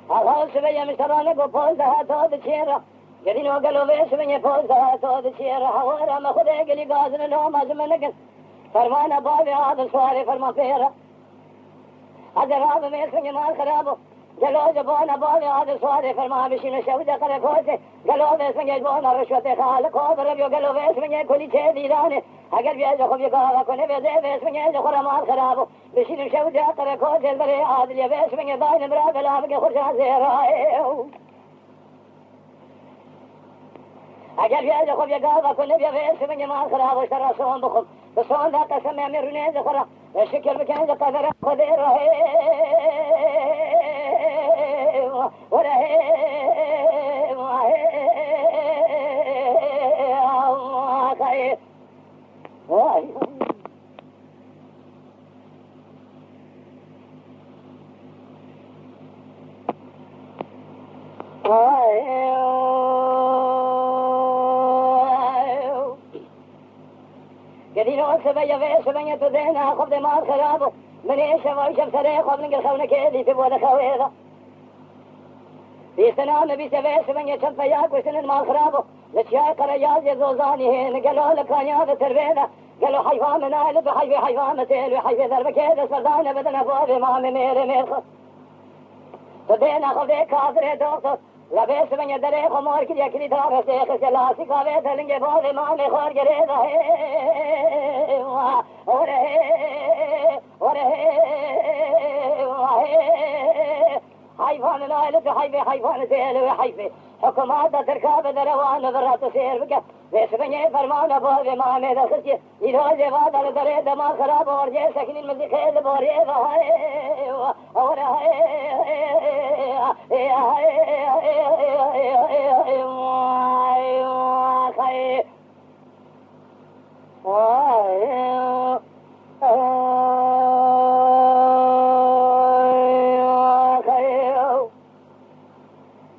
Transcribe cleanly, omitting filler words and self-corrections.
آغاز به مشترانه گو پوز ها تو چیرا گرینو گلو ویش من پوز ها تو چیرا هوارا ما خود گلی گازن نو مزمنگن فرمان بابی عاد سواری فرمان پیرا از راب میسنگ مال خرابو گلو جبان بابی عاد سواری فرمان بشین شوده قره کوسه گلو میسنگ جبان رشوت خالق و بربیو گلو ویش من کلی چه دیرانه اگر بیاد خوب یکا کنه بیاد ویش من جخورا مال خرابو بشین شوده قره کوسه بره عادل ویش من باین برا بلا بگه خوشا زیرا اگر بیاد خوب یکا کنه بیاد ویش من مال خرابو شرا سون بخوب بسون دا قسم امیرونه جخورا شکر بکن جو قدر خود رهی ورهی خیر وای گدینو سبیا و سبیا تو دینا خوب دماغ خرابو منی شوای شب سره خوب نگل خونه که دیت بود خویدا بیستنا نبی سبیا سبیا چند پیا کوشن ما خرابو لچای قریاز زوزانی هن گلو لکانیا به تربیدا گلو حیوان نایل به حیوان تل و حیوان در بکید سردان بدن ابواب ما میره میرخ تو دینا خوب کافر دوست لباس من يدري خمار كل يكلي دار سيخ سلاسي قابل تلنج بول ما مخور جريده وره وره حيوان نايل حيوان سيل حيفي حكومات تركاب دروان برات سير بك بس من فرمان بول ما مه دخسي يروج بعد دري دماغ خراب اور جي سكن المزي خيل بوري وره Oh